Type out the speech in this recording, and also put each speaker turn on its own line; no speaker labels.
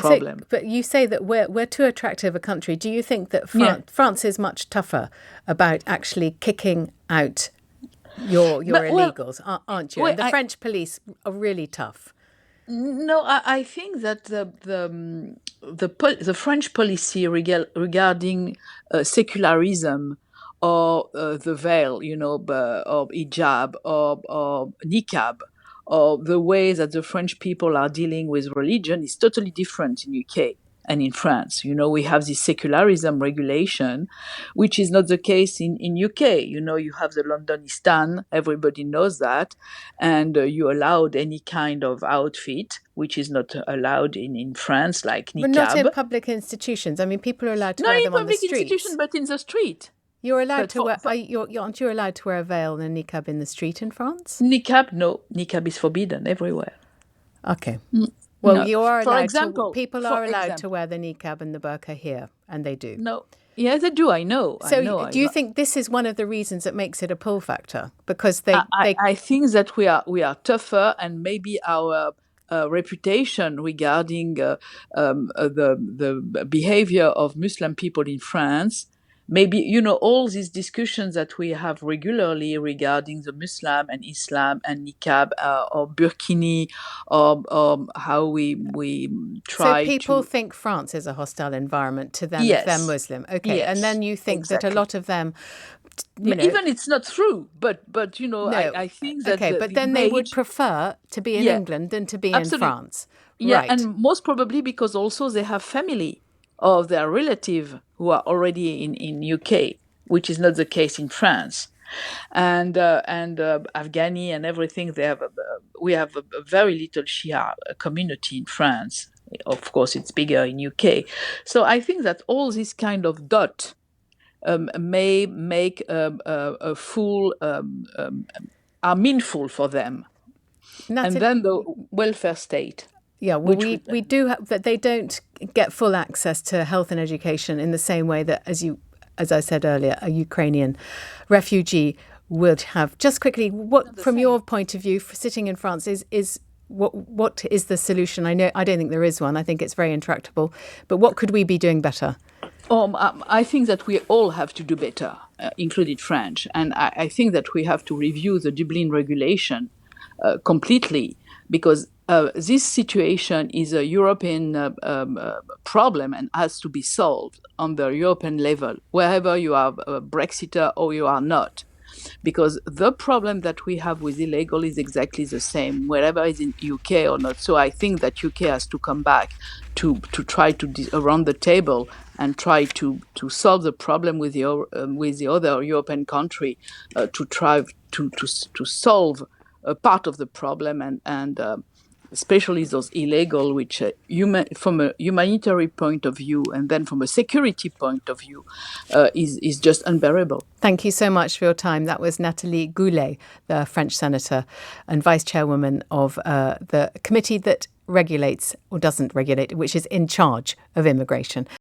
problem.
But you say that we're too attractive a country. Do you think that France is much tougher about actually kicking out your illegals, aren't you? And the French police are really tough.
No, I think that the French policy regarding secularism or the veil, or hijab or niqab, or the way that the French people are dealing with religion is totally different in UK and in France. We have this secularism regulation, which is not the case in UK. You have the Londonistan, everybody knows that, and you allowed any kind of outfit, which is not allowed in France, like niqab.
But not in public institutions. I mean, people are allowed to wear them on the streets.
Not in public institutions, but in the street.
You're allowed to wear. Aren't you allowed to wear a veil and a niqab in the street in France?
Niqab, no. Niqab is forbidden everywhere.
Okay. Well,
No.
you are
For
allowed
example,
people are allowed to wear the niqab and the burqa here, and they do.
No. Yeah, they do. I know.
So, do you think this is one of the reasons that makes it a pull factor? Because
I think that we are tougher, and maybe our reputation regarding the behavior of Muslim people in France. Maybe, all these discussions that we have regularly regarding the Muslim and Islam and niqab or burkini, or how we try.
So people think France is a hostile environment to them if they're Muslim. Okay,
yes,
and then you think that a lot of them.
Even it's not true, but I think that.
Okay, but then they would prefer to be in England than to be in France.
Yeah,
right.
And most probably because also they have family of their relative who are already in UK, which is not the case in France. And Afghani and everything, we have a very little Shia community in France. Of course, it's bigger in UK. So I think that all this kind of dot may make a full are meaningful for them. And then the welfare state.
Yeah, well, we do have that. They don't get full access to health and education in the same way that, as I said earlier, a Ukrainian refugee would have. Just quickly, what from your point of view, for sitting in France, is what is the solution? I don't think there is one. I think it's very intractable. But what could we be doing better?
I think that we all have to do better, including French, and I think that we have to review the Dublin regulation completely, because this situation is a European problem and has to be solved on the European level, wherever you are a Brexiter or you are not. Because the problem that we have with illegal is exactly the same, wherever it's in UK or not. So I think that UK has to come back to try to around the table and try to solve the problem with the other European country, to try to solve a part of the problem and especially those illegal, which from a humanitarian point of view and then from a security point of view is just unbearable.
Thank you so much for your time. That was Nathalie Goulet, the French senator and vice chairwoman of the committee that regulates or doesn't regulate, which is in charge of immigration.